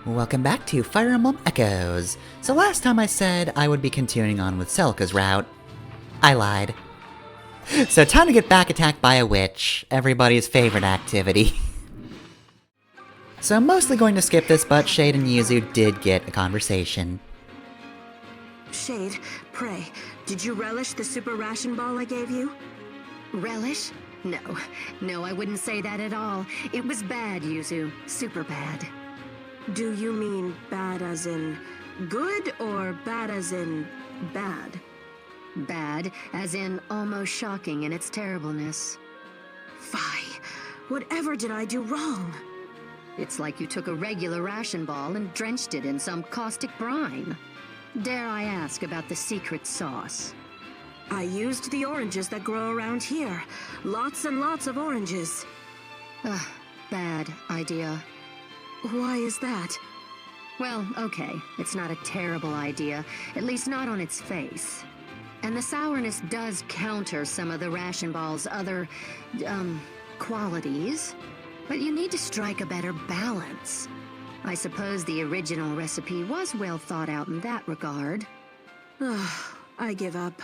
Welcome back to Fire Emblem Echoes. So last time I said I would be continuing on with Selka's route. I lied. So time to get back attacked by a witch, everybody's favorite activity. So I'm mostly going to skip this, but Shade and Yuzu did get a conversation. Shade, pray, did you relish the super ration ball I gave you? Relish? No, I wouldn't say that at all. It was bad, Yuzu. Super bad. Do you mean bad as in good, or bad as in bad? Bad, as in almost shocking in its terribleness. Fie, whatever did I do wrong? It's like you took a regular ration ball and drenched it in some caustic brine. Dare I ask about the secret sauce? I used the oranges that grow around here. Lots and lots of oranges. Bad idea. Why is that? Well, okay, it's not a terrible idea, at least not on its face. And the sourness does counter some of the ration ball's other, qualities. But you need to strike a better balance. I suppose the original recipe was well thought out in that regard. I give up.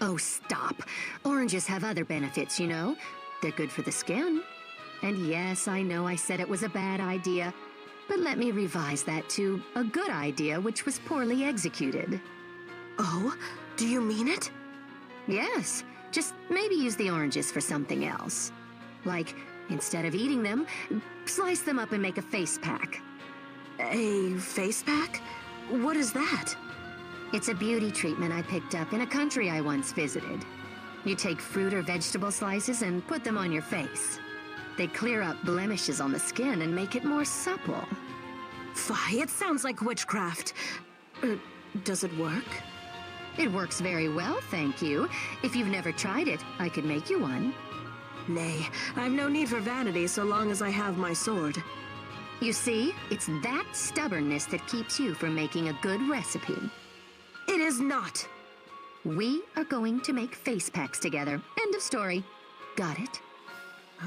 Oh, stop. Oranges have other benefits, you know. They're good for the skin. And yes, I know I said it was a bad idea, but let me revise that to a good idea which was poorly executed. Oh, do you mean it? Yes, just maybe use the oranges for something else. Like, instead of eating them, slice them up and make a face pack. A face pack? What is that? It's a beauty treatment I picked up in a country I once visited. You take fruit or vegetable slices and put them on your face. They clear up blemishes on the skin and make it more supple. Fie, it sounds like witchcraft. Does it work? It works very well, thank you. If you've never tried it, I could make you one. Nay, I've no need for vanity so long as I have my sword. You see, it's that stubbornness that keeps you from making a good recipe. It is not. We are going to make face packs together. End of story. Got it?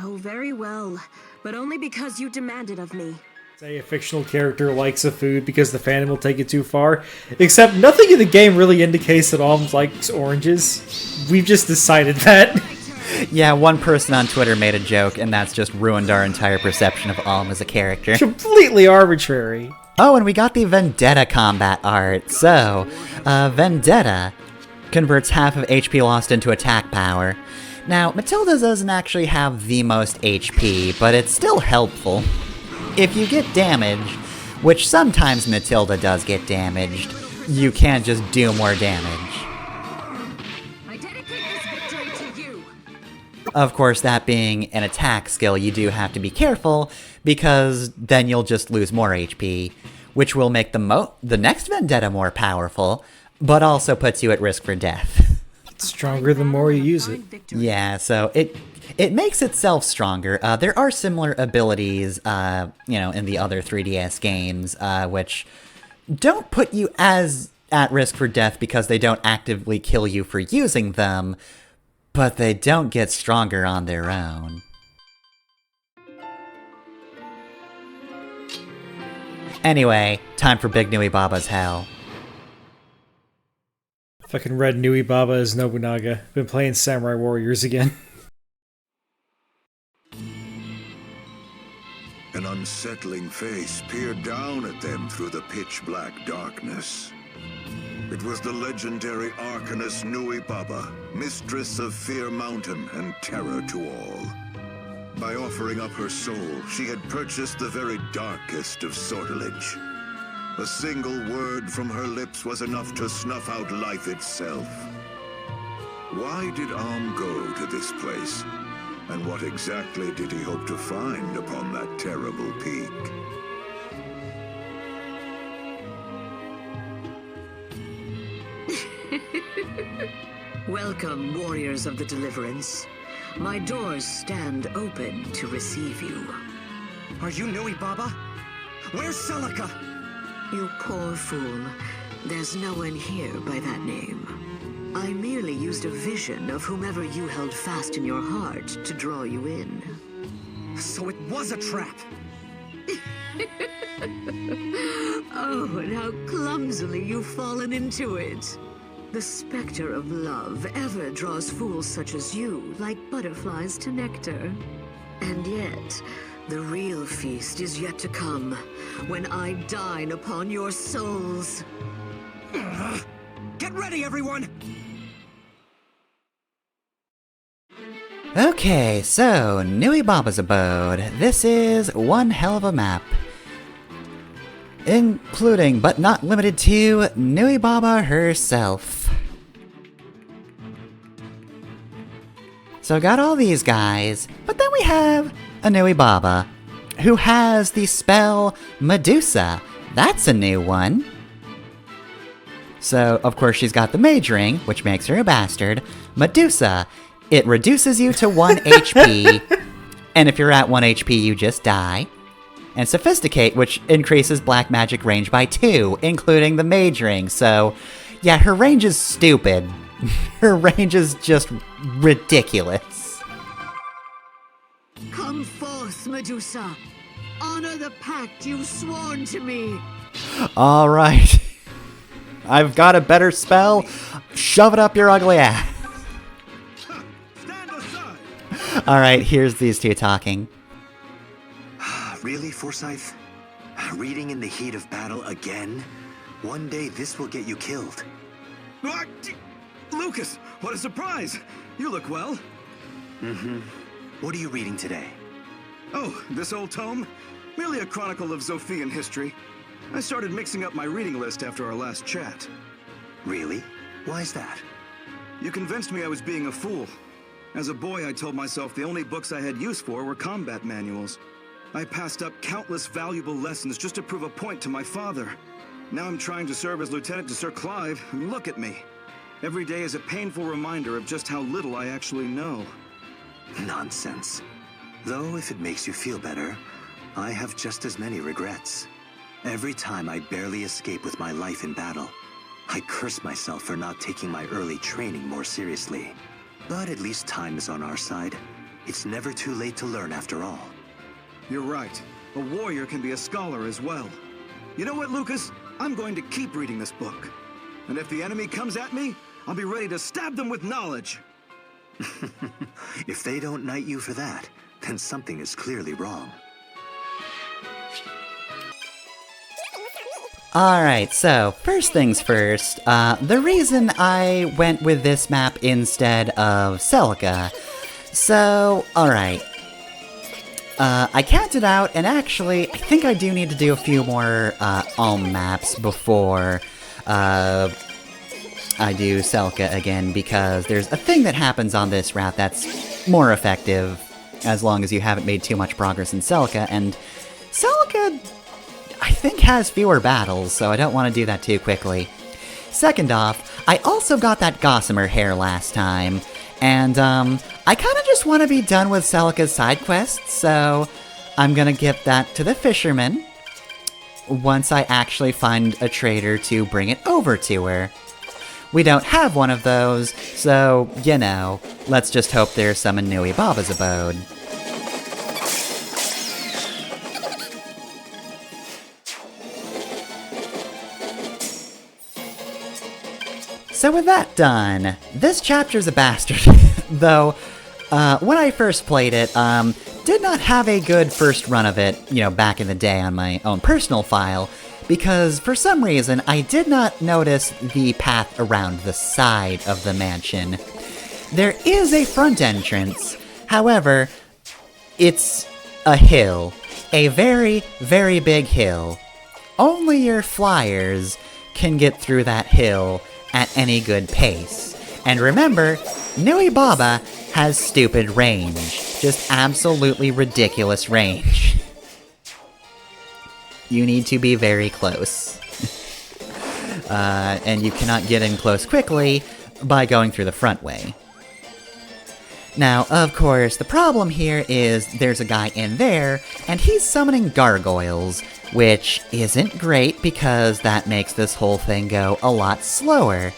Oh, very well. But only because you demanded of me. Say a fictional character likes a food because the fandom will take it too far. Except nothing in the game really indicates that Alms likes oranges. We've just decided that. Yeah, one person on Twitter made a joke, and that's just ruined our entire perception of Alm as a character. Completely arbitrary. Oh, and we got the Vendetta combat art. So, Vendetta converts half of HP lost into attack power. Now, Matilda doesn't actually have the most HP, but it's still helpful. If you get damaged, which sometimes Matilda does get damaged, you can just do more damage. I dedicate this victory to you. Of course, that being an attack skill, you do have to be careful, because then you'll just lose more HP, which will make the next Vendetta more powerful, but also puts you at risk for death. It's stronger the more you use it. Yeah, so it makes itself stronger. There are similar abilities, in the other 3DS games, which don't put you as at risk for death because they don't actively kill you for using them, but they don't get stronger on their own. Anyway, time for Big Nuibaba's Hell. Fucking red Nuibaba as Nobunaga. Been playing Samurai Warriors again. An unsettling face peered down at them through the pitch-black darkness. It was the legendary Arcanist Nuibaba, mistress of Fear Mountain and terror to all. By offering up her soul, she had purchased the very darkest of sortilege. A single word from her lips was enough to snuff out life itself. Why did Alm go to this place? And what exactly did he hope to find upon that terrible peak? Welcome, warriors of the Deliverance. My doors stand open to receive you. Are you Nuibaba? Where's Celica? You poor fool. There's no one here by that name. I merely used a vision of whomever you held fast in your heart to draw you in. So it was a trap! Oh, and how clumsily you've fallen into it. The specter of love ever draws fools such as you like butterflies to nectar. And yet, the real feast is yet to come, when I dine upon your souls. Get ready, everyone! Okay, so Nuibaba's abode. This is one hell of a map. Including, but not limited to, Nuibaba herself. So got all these guys, but then we have a Nuibaba, who has the spell Medusa. That's a new one. So, of course, she's got the mage ring, which makes her a bastard. Medusa, it reduces you to 1 HP, and if you're at 1 HP, you just die. And Sophisticate, which increases black magic range by 2, including the mage ring. So, yeah, her range is stupid. Her range is just ridiculous. Come forth, Medusa. Honor the pact you've sworn to me. Alright. I've got a better spell. Shove it up your ugly ass. Stand aside! Alright, here's these two talking. Really, Forsyth? Reading in the heat of battle again? One day this will get you killed. What? Lucas, what a surprise! You look well. What are you reading today? Oh, this old tome? Merely a chronicle of Zophian history. I started mixing up my reading list after our last chat. Really? Why's that? You convinced me I was being a fool. As a boy, I told myself the only books I had use for were combat manuals. I passed up countless valuable lessons just to prove a point to my father. Now I'm trying to serve as lieutenant to Sir Clive, and look at me. Every day is a painful reminder of just how little I actually know. Nonsense. Though, if it makes you feel better, I have just as many regrets. Every time I barely escape with my life in battle, I curse myself for not taking my early training more seriously. But at least time is on our side. It's never too late to learn after all. You're right. A warrior can be a scholar as well. You know what, Lucas? I'm going to keep reading this book. And if the enemy comes at me, I'll be ready to stab them with knowledge. If they don't knight you for that, then something is clearly wrong. Alright, so, first things first, the reason I went with this map instead of Celica. So, alright. I counted out, and actually, I think I do need to do a few more, Ulm maps before, I do Celica again, because there's a thing that happens on this route that's more effective, as long as you haven't made too much progress in Celica, and Celica, I think, has fewer battles, so I don't want to do that too quickly. Second off, I also got that Gossamer hair last time, and, I kinda just want to be done with Celica's side quests, so I'm gonna give that to the fisherman once I actually find a trader to bring it over to her. We don't have one of those, so, you know, let's just hope there's some in Nuibaba's abode. So with that done, this chapter's a bastard, though, when I first played it, did not have a good first run of it, you know, back in the day on my own personal file, because for some reason I did not notice the path around the side of the mansion. There is a front entrance, however, it's a hill. A very, very big hill. Only your flyers can get through that hill at any good pace. And remember, Nuibaba has stupid range. Just absolutely ridiculous range. You need to be very close. And you cannot get in close quickly by going through the front way. Now, of course, the problem here is there's a guy in there, and he's summoning gargoyles, which isn't great because that makes this whole thing go a lot slower.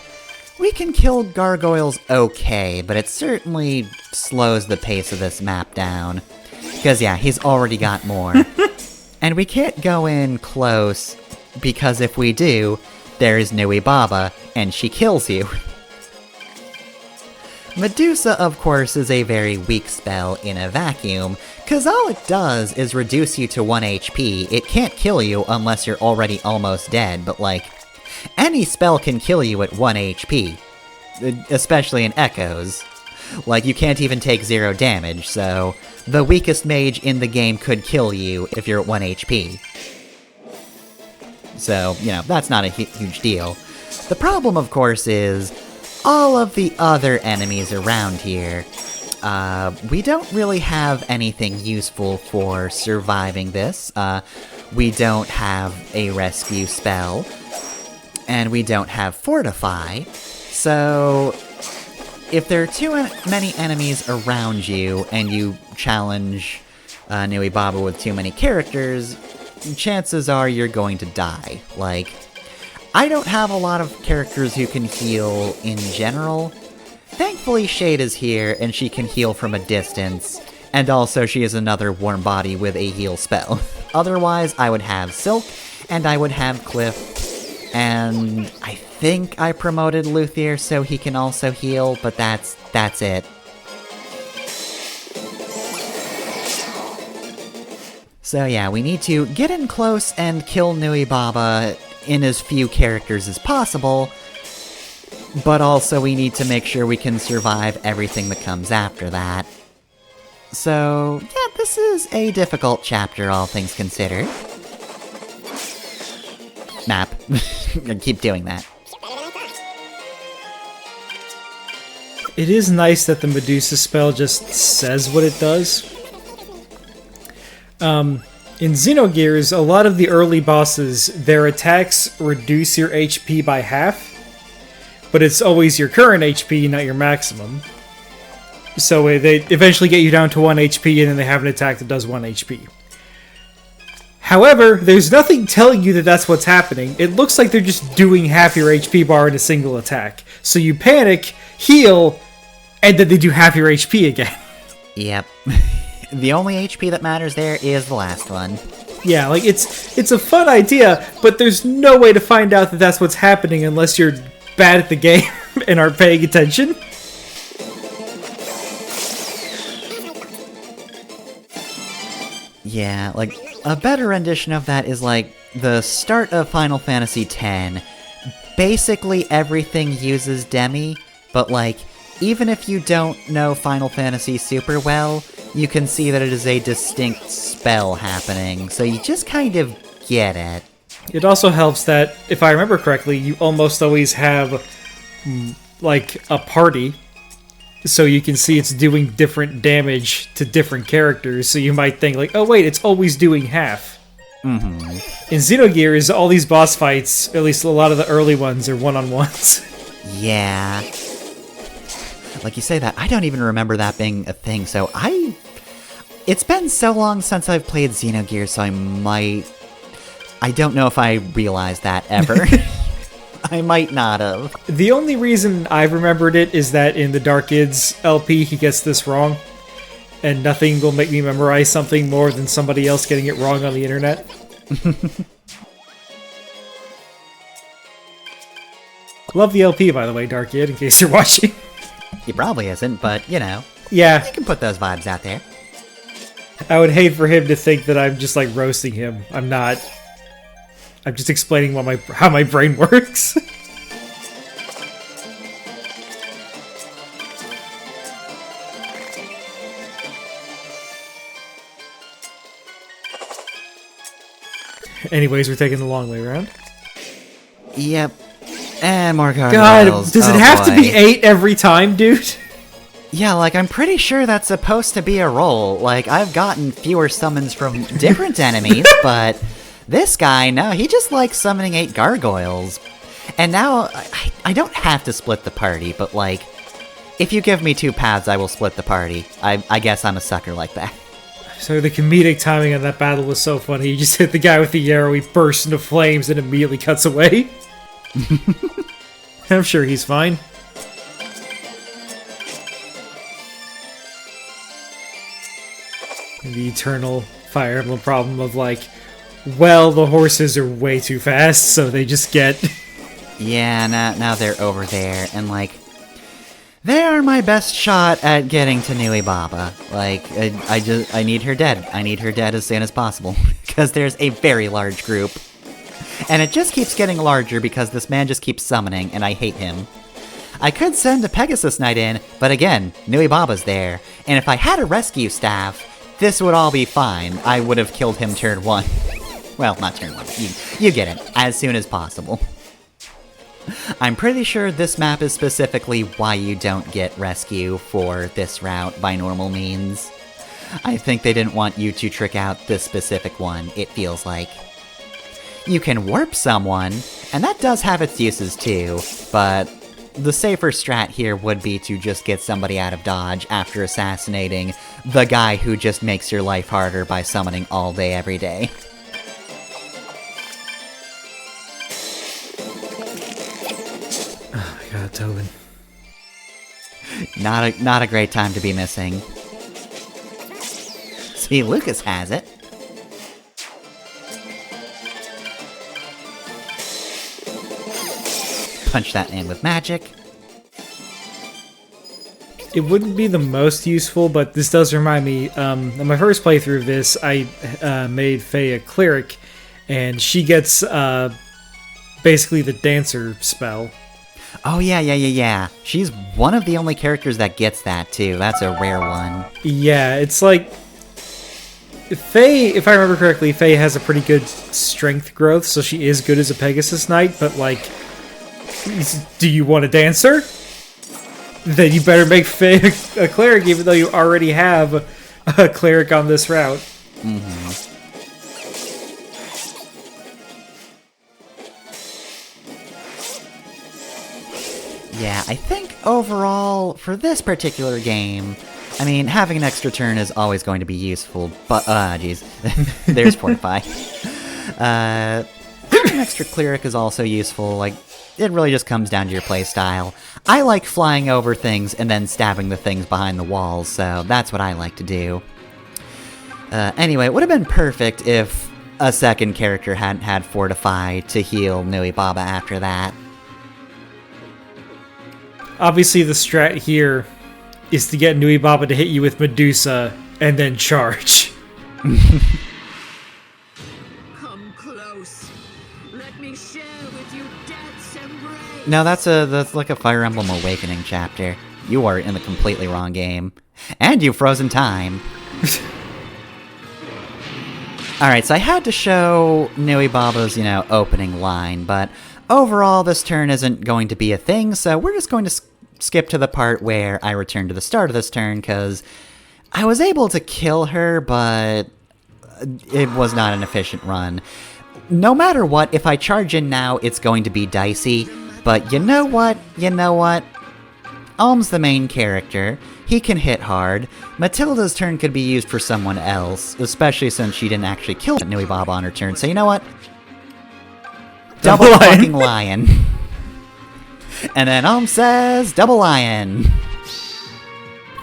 We can kill gargoyles okay, but it certainly slows the pace of this map down. Because, yeah, he's already got more. And we can't go in close because if we do, there's Nuibaba, and she kills you. Medusa, of course, is a very weak spell in a vacuum, cause all it does is reduce you to 1 HP. It can't kill you unless you're already almost dead, but like, any spell can kill you at 1 HP. Especially in Echoes. Like, you can't even take 0 damage, so the weakest mage in the game could kill you if you're at 1 HP. So, you know, that's not a huge deal. The problem, of course, is all of the other enemies around here. We don't really have anything useful for surviving this. We don't have a rescue spell, and we don't have Fortify. So, if there are too many enemies around you, and you challenge Nuibaba with too many characters, chances are you're going to die. Like, I don't have a lot of characters who can heal in general. Thankfully, Shade is here, and she can heal from a distance, and also she is another warm body with a heal spell. Otherwise, I would have Silk, and I would have Cliff, and I think I promoted Luthier so he can also heal, but that's it. So yeah, we need to get in close and kill Nuibaba in as few characters as possible, but also we need to make sure we can survive everything that comes after that. So yeah, this is a difficult chapter, all things considered. Map. I keep doing that. It is nice that the Medusa spell just says what it does. In Xenogears, a lot of the early bosses, their attacks reduce your HP by half, but it's always your current HP, not your maximum. So they eventually get you down to 1 HP, and then they have an attack that does 1 HP. However, there's nothing telling you that that's what's happening. It looks like they're just doing half your HP bar in a single attack. So you panic, heal, and then they do half your HP again. Yep. The only HP that matters there is the last one. Yeah, like, it's a fun idea, but there's no way to find out that that's what's happening unless you're bad at the game and aren't paying attention. Yeah, like, a better rendition of that is like the start of Final Fantasy X. Basically everything uses Demi, but like, even if you don't know Final Fantasy super well, you can see that it is a distinct spell happening, so you just kind of get it. It also helps that, if I remember correctly, you almost always have, like, a party, so you can see it's doing different damage to different characters, so you might think, like, oh wait, it's always doing half. Mm-hmm. In Xenogears, all these boss fights, at least a lot of the early ones, are one-on-ones. Yeah. Like you say that, I don't even remember that being a thing, so it's been so long since I've played Xenogears, so I don't know if I realized that ever. I might not have. The only reason I've remembered it is that in the Dark Ids LP, he gets this wrong, and nothing will make me memorize something more than somebody else getting it wrong on the internet. Love the LP, by the way, Dark Id, in case you're watching. He probably isn't, but, you know. Yeah. You can put those vibes out there. I would hate for him to think that I'm just, like, roasting him. I'm not. I'm just explaining how my brain works. Anyways, we're taking the long way around. Yep. And more gargoyles. God, does it have to be 8 every time, dude? Yeah, like, I'm pretty sure that's supposed to be a roll. Like, I've gotten fewer summons from different enemies, but this guy, no, he just likes summoning 8 gargoyles. And now, I don't have to split the party, but, like, if you give me 2 paths, I will split the party. I guess I'm a sucker like that. So the comedic timing on that battle was so funny. You just hit the guy with the arrow, he bursts into flames, and immediately cuts away. I'm sure he's fine. The eternal Fire Emblem problem of, like, well, the horses are way too fast, so they just get... Yeah, now they're over there, and like, they are my best shot at getting to Nuibaba. Like, I need her dead. I need her dead as soon as possible, because there's a very large group. And it just keeps getting larger because this man just keeps summoning, and I hate him. I could send a Pegasus Knight in, but again, Nuibaba's there, and if I had a rescue staff, this would all be fine. I would have killed him turn 1. Well, not turn 1, you get it, as soon as possible. I'm pretty sure this map is specifically why you don't get rescue for this route by normal means. I think they didn't want you to trick out this specific one, it feels like. You can warp someone, and that does have its uses too, but the safer strat here would be to just get somebody out of dodge after assassinating the guy who just makes your life harder by summoning all day every day. Oh my god, Tobin. Not a great time to be missing. See, Lucas has it. Punch that in with magic. It wouldn't be the most useful, but this does remind me, on my first playthrough of this, I made Faye a cleric, and she gets basically the dancer spell. Oh yeah. She's one of the only characters that gets that too. That's a rare one. Yeah, it's like... Faye, if I remember correctly, Faye has a pretty good strength growth, so she is good as a Pegasus Knight, but like... Do you want a dancer? Then you better make Faye a cleric, even though you already have a cleric on this route. Mm-hmm. Yeah, I think overall, for this particular game, I mean, having an extra turn is always going to be useful, but, geez, there's Fortify. Having an extra cleric is also useful, like, it really just comes down to your playstyle. I like flying over things and then stabbing the things behind the walls, so that's what I like to do. Anyway, it would have been perfect if a second character hadn't had Fortify to heal Nuibaba after that. Obviously, the strat here is to get Nuibaba to hit you with Medusa and then charge. Come close. Let me share with you death's embrace. No, that's like a Fire Emblem Awakening chapter. You are in the completely wrong game. And you've frozen time. Alright, so I had to show Nuibaba's, opening line, but overall this turn isn't going to be a thing, so we're just going to skip to the part where I return to the start of this turn, because I was able to kill her, but it was not an efficient run. No matter what, if I charge in now, it's going to be dicey, but you know what? Alm's the main character. He can hit hard. Matilda's turn could be used for someone else, especially since she didn't actually kill Nuibaba on her turn, so you know what? Double fucking lion. And then Alm says, double lion.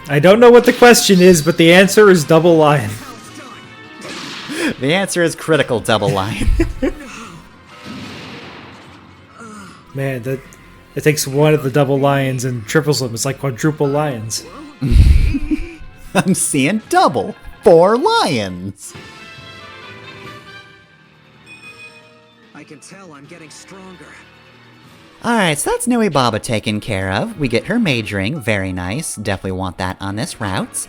I don't know what the question is, but the answer is double lion. The answer is critical double lion. Man, it takes one of the double lions and triples them. It's like quadruple lions. I'm seeing double. 4 lions. I can tell I'm getting stronger. Alright, so that's Nuibaba taken care of. We get her mage ring, very nice. Definitely want that on this route.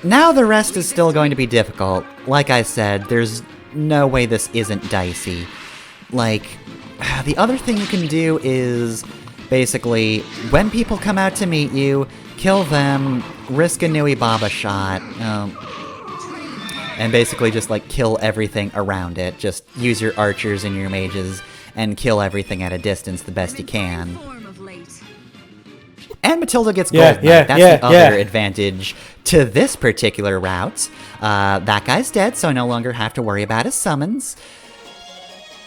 Now the rest is still going to be difficult. Like I said, there's no way this isn't dicey. Like, the other thing you can do is, basically, when people come out to meet you, kill them, risk a Nuibaba shot, and basically just, kill everything around it. Just use your archers and your mages, and kill everything at a distance the best you can. And Matilda gets gold. That's the other advantage to this particular route. That guy's dead, so I no longer have to worry about his summons.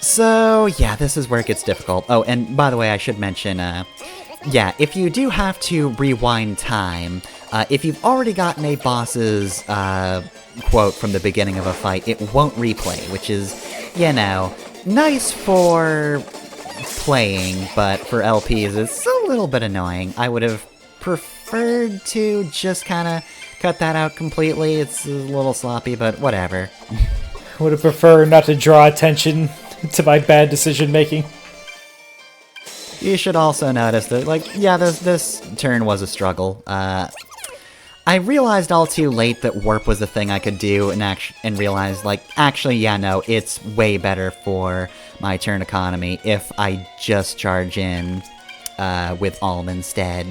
So, yeah, this is where it gets difficult. Oh, and by the way, I should mention, if you do have to rewind time, If you've already gotten a boss's quote from the beginning of a fight, it won't replay, which is, you know, nice for playing, but for LPs it's a little bit annoying. I would have preferred to just kind of cut that out completely. It's a little sloppy, but whatever. Would have preferred not to draw attention to my bad decision making. You should also notice that, like, yeah, this turn was a struggle. I realized all too late that warp was a thing I could do, and realized, like, actually, yeah, no, it's way better for my turn economy if I just charge in with Alm instead.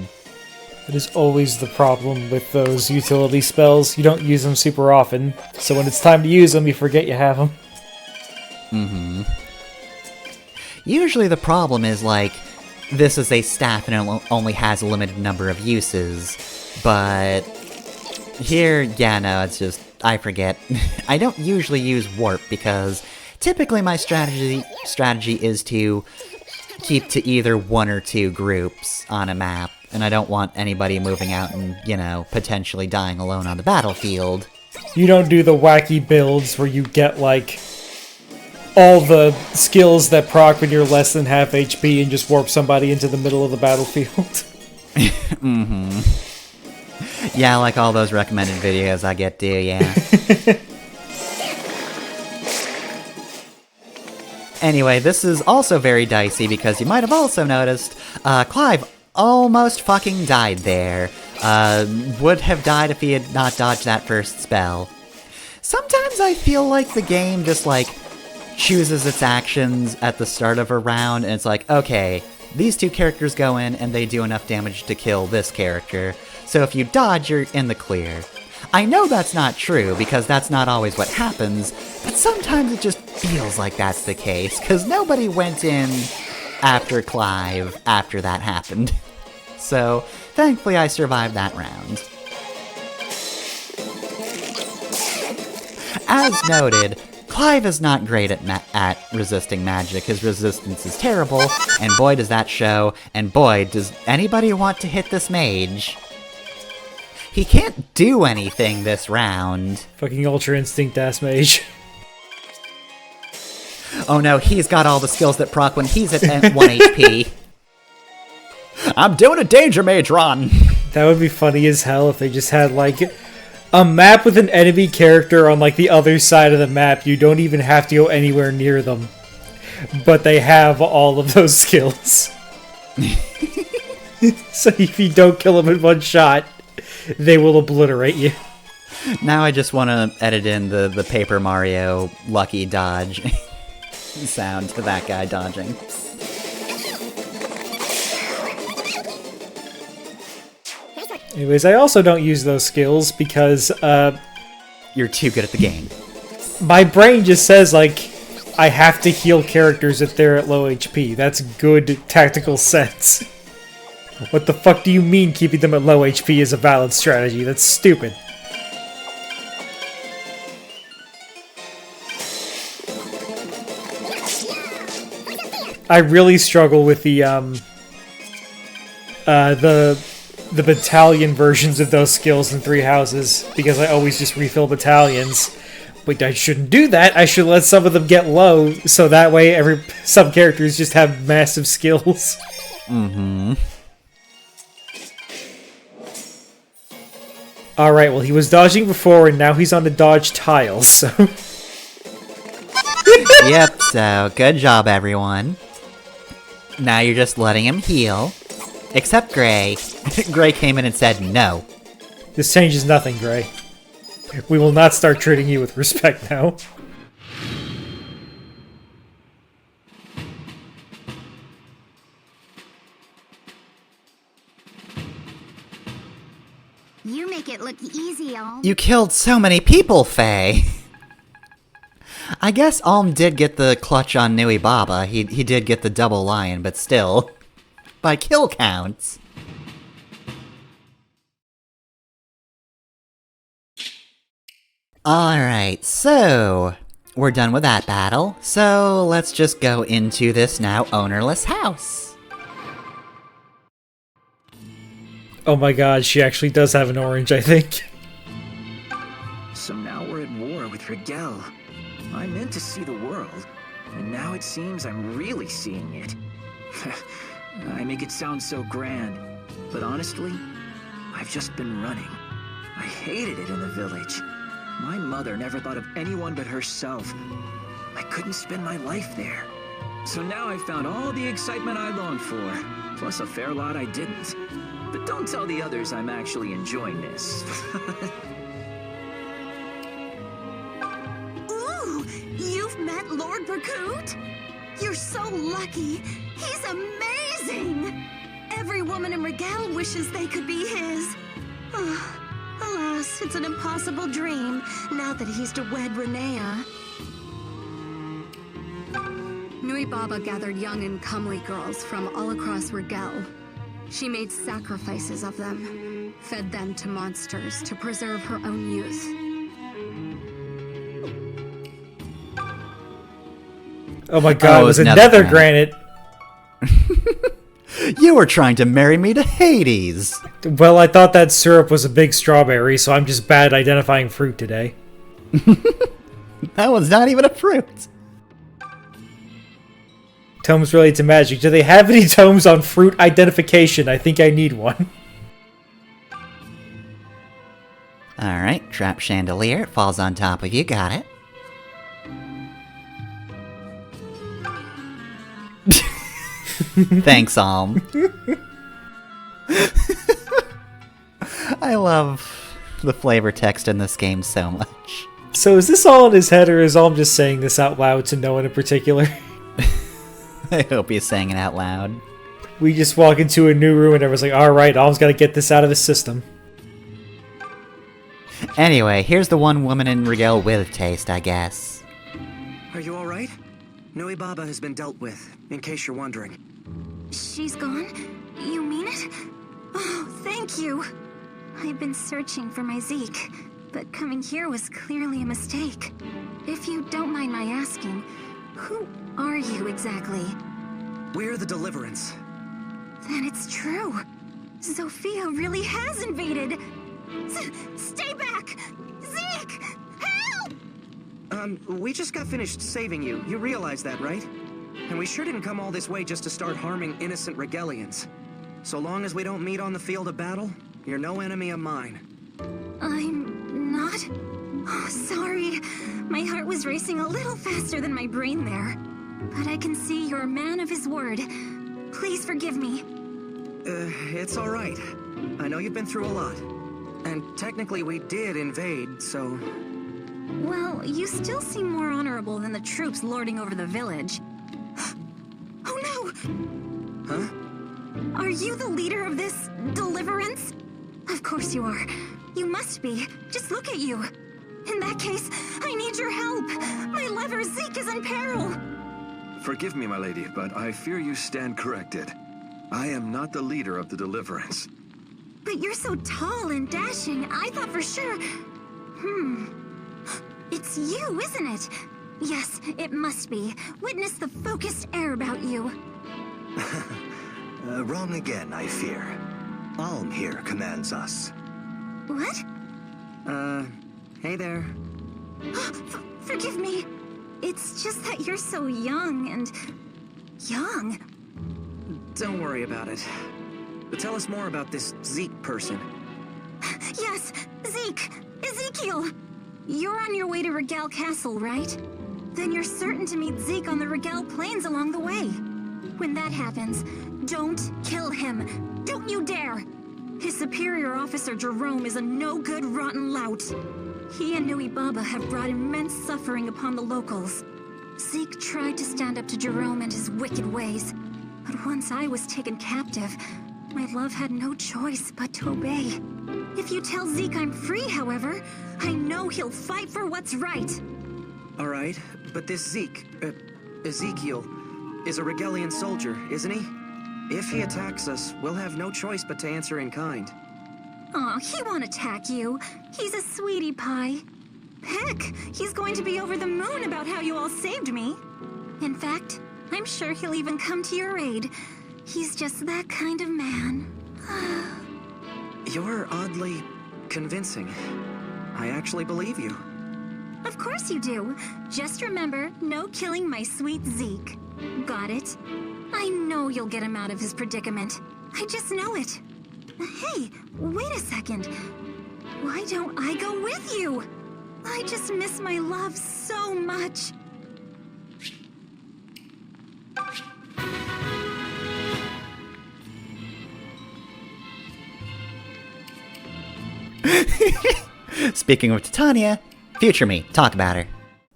It is always the problem with those utility spells. You don't use them super often, so when it's time to use them, you forget you have them. Mm-hmm. Usually the problem is, like, this is a staff and it only has a limited number of uses, but here, yeah, no, it's just, I forget. I don't usually use warp because typically my strategy is to keep to either one or two groups on a map, and I don't want anybody moving out and, you know, potentially dying alone on the battlefield. You don't do the wacky builds where you get, like, all the skills that proc when you're less than half HP and just warp somebody into the middle of the battlefield. Mm-hmm. Yeah, like all those recommended videos I get to, yeah. Anyway, this is also very dicey because you might have also noticed, Clive almost fucking died there. Would have died if he had not dodged that first spell. Sometimes I feel like the game just, like, chooses its actions at the start of a round, and it's like, okay, these two characters go in and they do enough damage to kill this character, so if you dodge, you're in the clear. I know that's not true, because that's not always what happens, but sometimes it just feels like that's the case, because nobody went in after Clive after that happened. So, thankfully I survived that round. As noted, Clive is not great at resisting magic. His resistance is terrible, and boy does that show, and boy does anybody want to hit this mage. He can't do anything this round. Fucking Ultra Instinct ass mage. Oh no, he's got all the skills that proc when he's at 1 HP. I'm doing a Danger Mage run! That would be funny as hell if they just had, like, a map with an enemy character on, like, the other side of the map. You don't even have to go anywhere near them. But they have all of those skills. So if you don't kill them in one shot, they will obliterate you. Now I just want to edit in the Paper Mario lucky dodge sound to that guy dodging. Anyways, I also don't use those skills because, you're too good at the game. My brain just says, like, I have to heal characters if they're at low HP. That's good tactical sense. What the fuck do you mean keeping them at low HP is a valid strategy? That's stupid. I really struggle with the battalion versions of those skills in Three Houses, because I always just refill battalions. But I shouldn't do that. I should let some of them get low, so that way some characters just have massive skills. Mm-hmm. Alright, well, he was dodging before, and now he's on the dodge tiles, so... Yep, so good job, everyone. Now you're just letting him heal. Except Gray. Gray came in and said no. This changes nothing, Gray. We will not start treating you with respect now. You make it look easy, Alm. You killed so many people, Faye. I guess Alm did get the clutch on Nuibaba. He did get the double lion, but still. By kill counts. Alright, so we're done with that battle, so let's just go into this now ownerless house. Oh my god, she actually does have an orange, I think. So now we're at war with Rigel. I meant to see the world, and now it seems I'm really seeing it. I make it sound so grand, but honestly, I've just been running. I hated it in the village. My mother never thought of anyone but herself. I couldn't spend my life there. So now I've found all the excitement I longed for, plus a fair lot I didn't. But don't tell the others I'm actually enjoying this. Ooh, you've met Lord Berkut? You're so lucky. He's amazing. Every woman in Rigel wishes they could be his. Alas, it's an impossible dream now that he's to wed Renea. Nuibaba gathered young and comely girls from all across Rigel. She made sacrifices of them, fed them to monsters to preserve her own youth. Oh my god, it was a nether granite. You were trying to marry me to Hades! Well, I thought that syrup was a big strawberry, so I'm just bad at identifying fruit today. That one's not even a fruit! Tomes related to magic. Do they have any tomes on fruit identification? I think I need one. Alright, trap chandelier. It falls on top of you. Got it. Thanks, Alm. I love the flavor text in this game so much. So is this all in his head, or is Alm just saying this out loud to no one in particular? I hope he's saying it out loud. We just walk into a new room and everyone's like, alright, Alm's gotta get this out of his system. Anyway, here's the one woman in Rigel with taste, I guess. Are you alright? Nuibaba has been dealt with, in case you're wondering. She's gone? You mean it? Oh, thank you. I've been searching for my Zeke, but coming here was clearly a mistake. If you don't mind my asking, who are you exactly? We're the Deliverance. Then it's true. Sophia really has invaded. Stay back! Zeke! Help! We just got finished saving you. You realize that, right? And we sure didn't come all this way just to start harming innocent Rigelians. So long as we don't meet on the field of battle, you're no enemy of mine. I'm not? Oh, sorry. My heart was racing a little faster than my brain there. But I can see you're a man of his word. Please forgive me. It's alright. I know you've been through a lot. And technically we did invade, so... Well, you still seem more honorable than the troops lording over the village. Oh no! Huh? Are you the leader of this Deliverance? Of course you are. You must be. Just look at you. In that case, I need your help. My lover Zeke is in peril. Forgive me, my lady, but I fear you stand corrected. I am not the leader of the Deliverance. But you're so tall and dashing, I thought for sure... It's you, isn't it? Yes, it must be. Witness the focused air about you. Wrong again, I fear. Alm here commands us. What? Hey there. Forgive me. It's just that you're so young and... young. Don't worry about it. But tell us more about this Zeke person. Yes, Zeke. Ezekiel. You're on your way to Rigel Castle, right? Then you're certain to meet Zeke on the Rigel Plains along the way. When that happens, don't kill him. Don't you dare! His superior officer Jerome is a no-good rotten lout. He and Nuibaba have brought immense suffering upon the locals. Zeke tried to stand up to Jerome and his wicked ways. But once I was taken captive, my love had no choice but to obey. If you tell Zeke I'm free, however, I know he'll fight for what's right. Alright, but this Zeke, Ezekiel, is a Rigelian soldier, isn't he? If he attacks us, we'll have no choice but to answer in kind. Aw, he won't attack you. He's a sweetie pie. Heck, he's going to be over the moon about how you all saved me. In fact, I'm sure he'll even come to your aid. He's just that kind of man. You're oddly convincing. I actually believe you. Of course you do. Just remember, no killing my sweet Zeke. Got it? I know you'll get him out of his predicament. I just know it. Hey, wait a second. Why don't I go with you? I just miss my love so much. Speaking of Titania, future me, talk about her.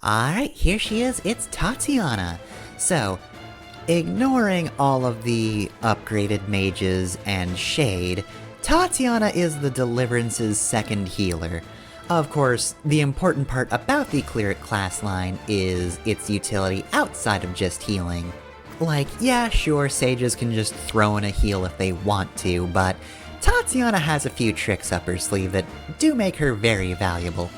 Alright, here she is, it's Tatiana. So, ignoring all of the upgraded mages and shade, Tatiana is the Deliverance's second healer. Of course, the important part about the Cleric class line is its utility outside of just healing. Like, yeah, sure, sages can just throw in a heal if they want to, but Tatiana has a few tricks up her sleeve that do make her very valuable.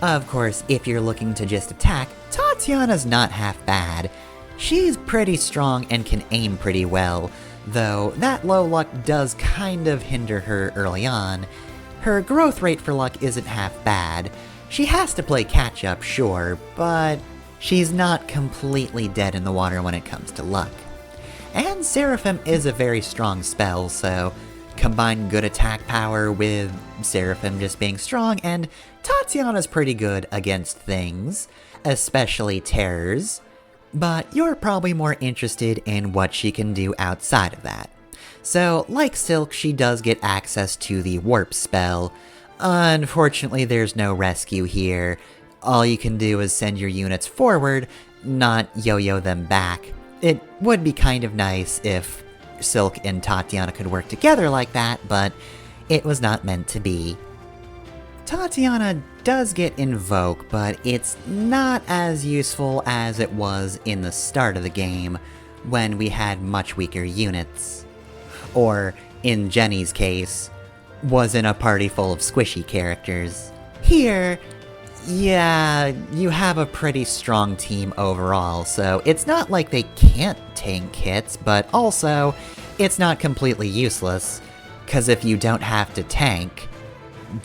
Of course, if you're looking to just attack, Tatiana's not half bad. She's pretty strong and can aim pretty well, though that low luck does kind of hinder her early on. Her growth rate for luck isn't half bad. She has to play catch up, sure, but she's not completely dead in the water when it comes to luck. And Seraphim is a very strong spell, so combine good attack power with Seraphim just being strong, and Tatiana's pretty good against things, especially terrors. But you're probably more interested in what she can do outside of that. So, like Silk, she does get access to the Warp spell. Unfortunately, there's no rescue here. All you can do is send your units forward, not yo-yo them back. It would be kind of nice if Silk and Tatiana could work together like that, but it was not meant to be. Tatiana does get Invoke, but it's not as useful as it was in the start of the game, when we had much weaker units. Or, in Jenny's case, was in a party full of squishy characters. Here, yeah, you have a pretty strong team overall, so it's not like they can't tank hits, but also, it's not completely useless, cause if you don't have to tank,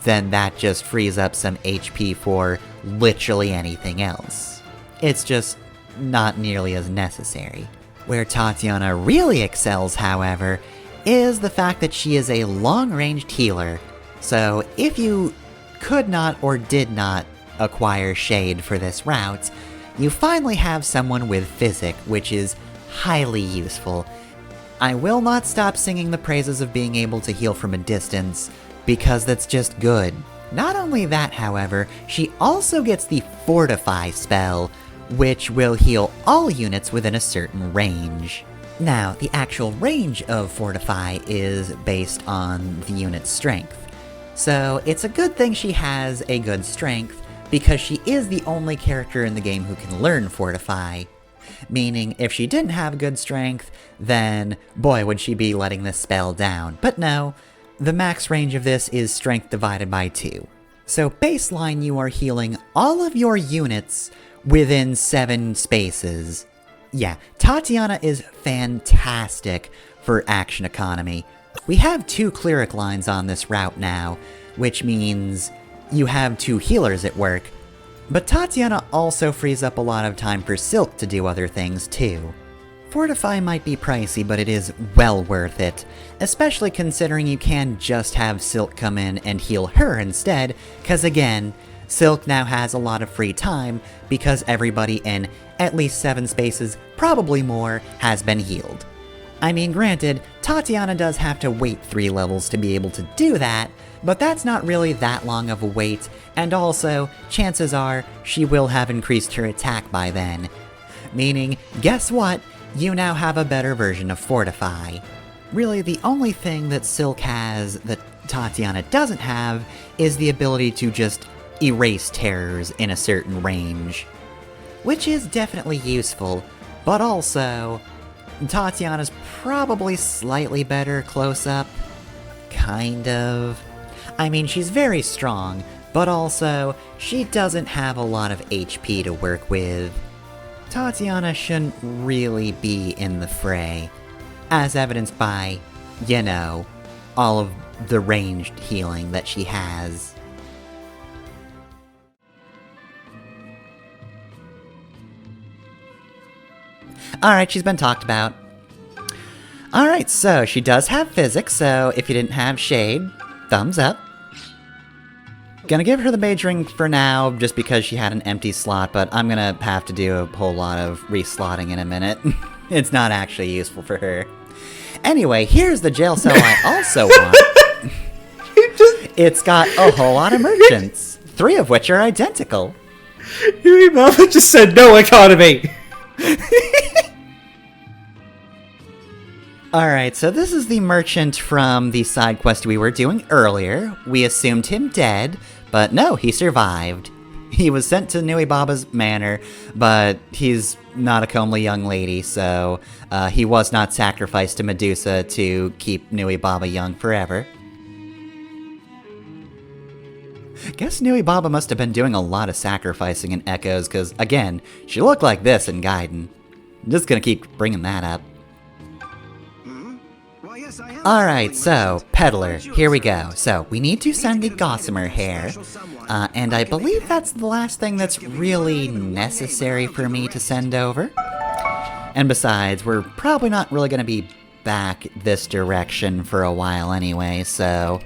then that just frees up some HP for literally anything else. It's just not nearly as necessary. Where Tatiana really excels, however, is the fact that she is a long-ranged healer. So if you could not or did not acquire Shade for this route, you finally have someone with Physic, which is highly useful. I will not stop singing the praises of being able to heal from a distance, because that's just good. Not only that, however, she also gets the Fortify spell, which will heal all units within a certain range. Now, the actual range of Fortify is based on the unit's strength. So it's a good thing she has a good strength, because she is the only character in the game who can learn Fortify. Meaning, if she didn't have good strength, then boy would she be letting this spell down. But no, the max range of this is strength divided by 2. So baseline, you are healing all of your units within 7 spaces. Yeah, Tatiana is fantastic for action economy. We have 2 cleric lines on this route now, which means you have 2 healers at work, but Tatiana also frees up a lot of time for Silk to do other things too. Fortify might be pricey, but it is well worth it, especially considering you can just have Silk come in and heal her instead, cause again, Silk now has a lot of free time because everybody in at least 7 spaces, probably more, has been healed. I mean, granted, Tatiana does have to wait 3 levels to be able to do that, but that's not really that long of a wait, and also, chances are, she will have increased her attack by then. Meaning, guess what? You now have a better version of Fortify. Really, the only thing that Silk has that Tatiana doesn't have is the ability to just erase terrors in a certain range. Which is definitely useful, but also, Tatiana's probably slightly better close-up. Kind of. I mean, she's very strong, but also, she doesn't have a lot of HP to work with. Tatiana shouldn't really be in the fray, as evidenced by, you know, all of the ranged healing that she has. Alright, she's been talked about. Alright, so she does have physics, so if you didn't have shade, thumbs up. Gonna give her the mage ring for now, just because she had an empty slot, but I'm gonna have to do a whole lot of reslotting in a minute. It's not actually useful for her. Anyway, here's the jail cell I also want. It's got a whole lot of merchants, 3 of which are identical. Nuibaba just said no economy! Alright, so this is the merchant from the side quest we were doing earlier. We assumed him dead, but no, he survived. He was sent to Nuibaba's manor, but he's not a comely young lady, so he was not sacrificed to Medusa to keep Nuibaba young forever. Guess Nuibaba must have been doing a lot of sacrificing in Echoes, because, again, she looked like this in Gaiden. I'm just gonna keep bringing that up. Alright, so, Peddler, here we go. So, we need to send the Gossamer hair, and I believe that's the last thing that's really necessary for me to send over. And besides, we're probably not really going to be back this direction for a while anyway, so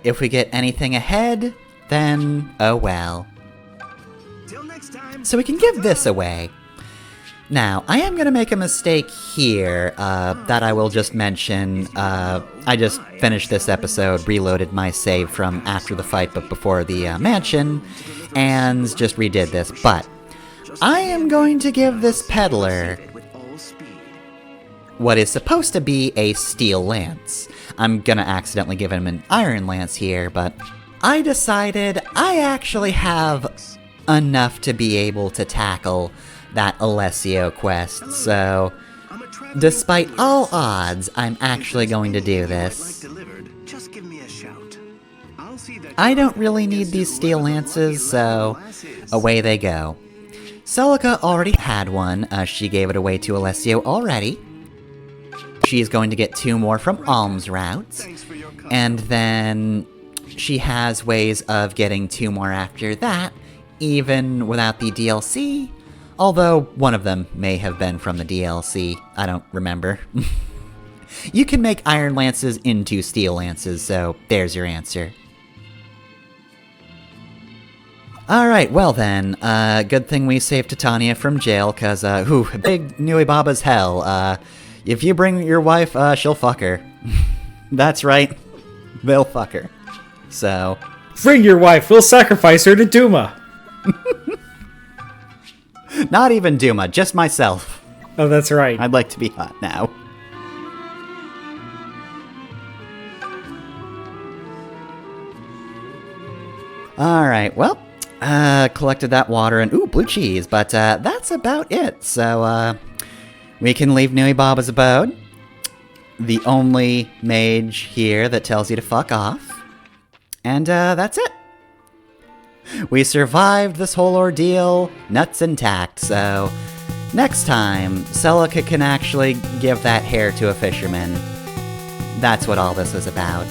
if we get anything ahead, then oh well. So we can give this away. Now, I am going to make a mistake here that I will just mention. I just finished this episode, reloaded my save from after the fight but before the mansion, and just redid this. But I am going to give this peddler what is supposed to be a steel lance. I'm going to accidentally give him an iron lance here, but I decided I actually have enough to be able to tackle that Alessio quest, so despite all odds, I'm actually going to do this. I don't really need these steel lances, so away they go. Celica already had one, she gave it away to Alessio already. She's going to get 2 more from Alms routes, and then she has ways of getting 2 more after that, even without the DLC. Although, one of them may have been from the DLC, I don't remember. You can make iron lances into steel lances, so there's your answer. Alright, well then, good thing we saved Titania from jail, cause, big Nuibaba's hell. If you bring your wife, she'll fuck her. That's right, they'll fuck her. So... Bring your wife, we'll sacrifice her to Duma! Not even Duma, just myself. Oh, that's right. I'd like to be hot now. Alright, well, collected that water and, ooh, blue cheese, but that's about it. So, we can leave Nuibaba's abode. The only mage here that tells you to fuck off. And, that's it. We survived this whole ordeal, nuts intact, so next time, Celica can actually give that hair to a fisherman. That's what all this was about.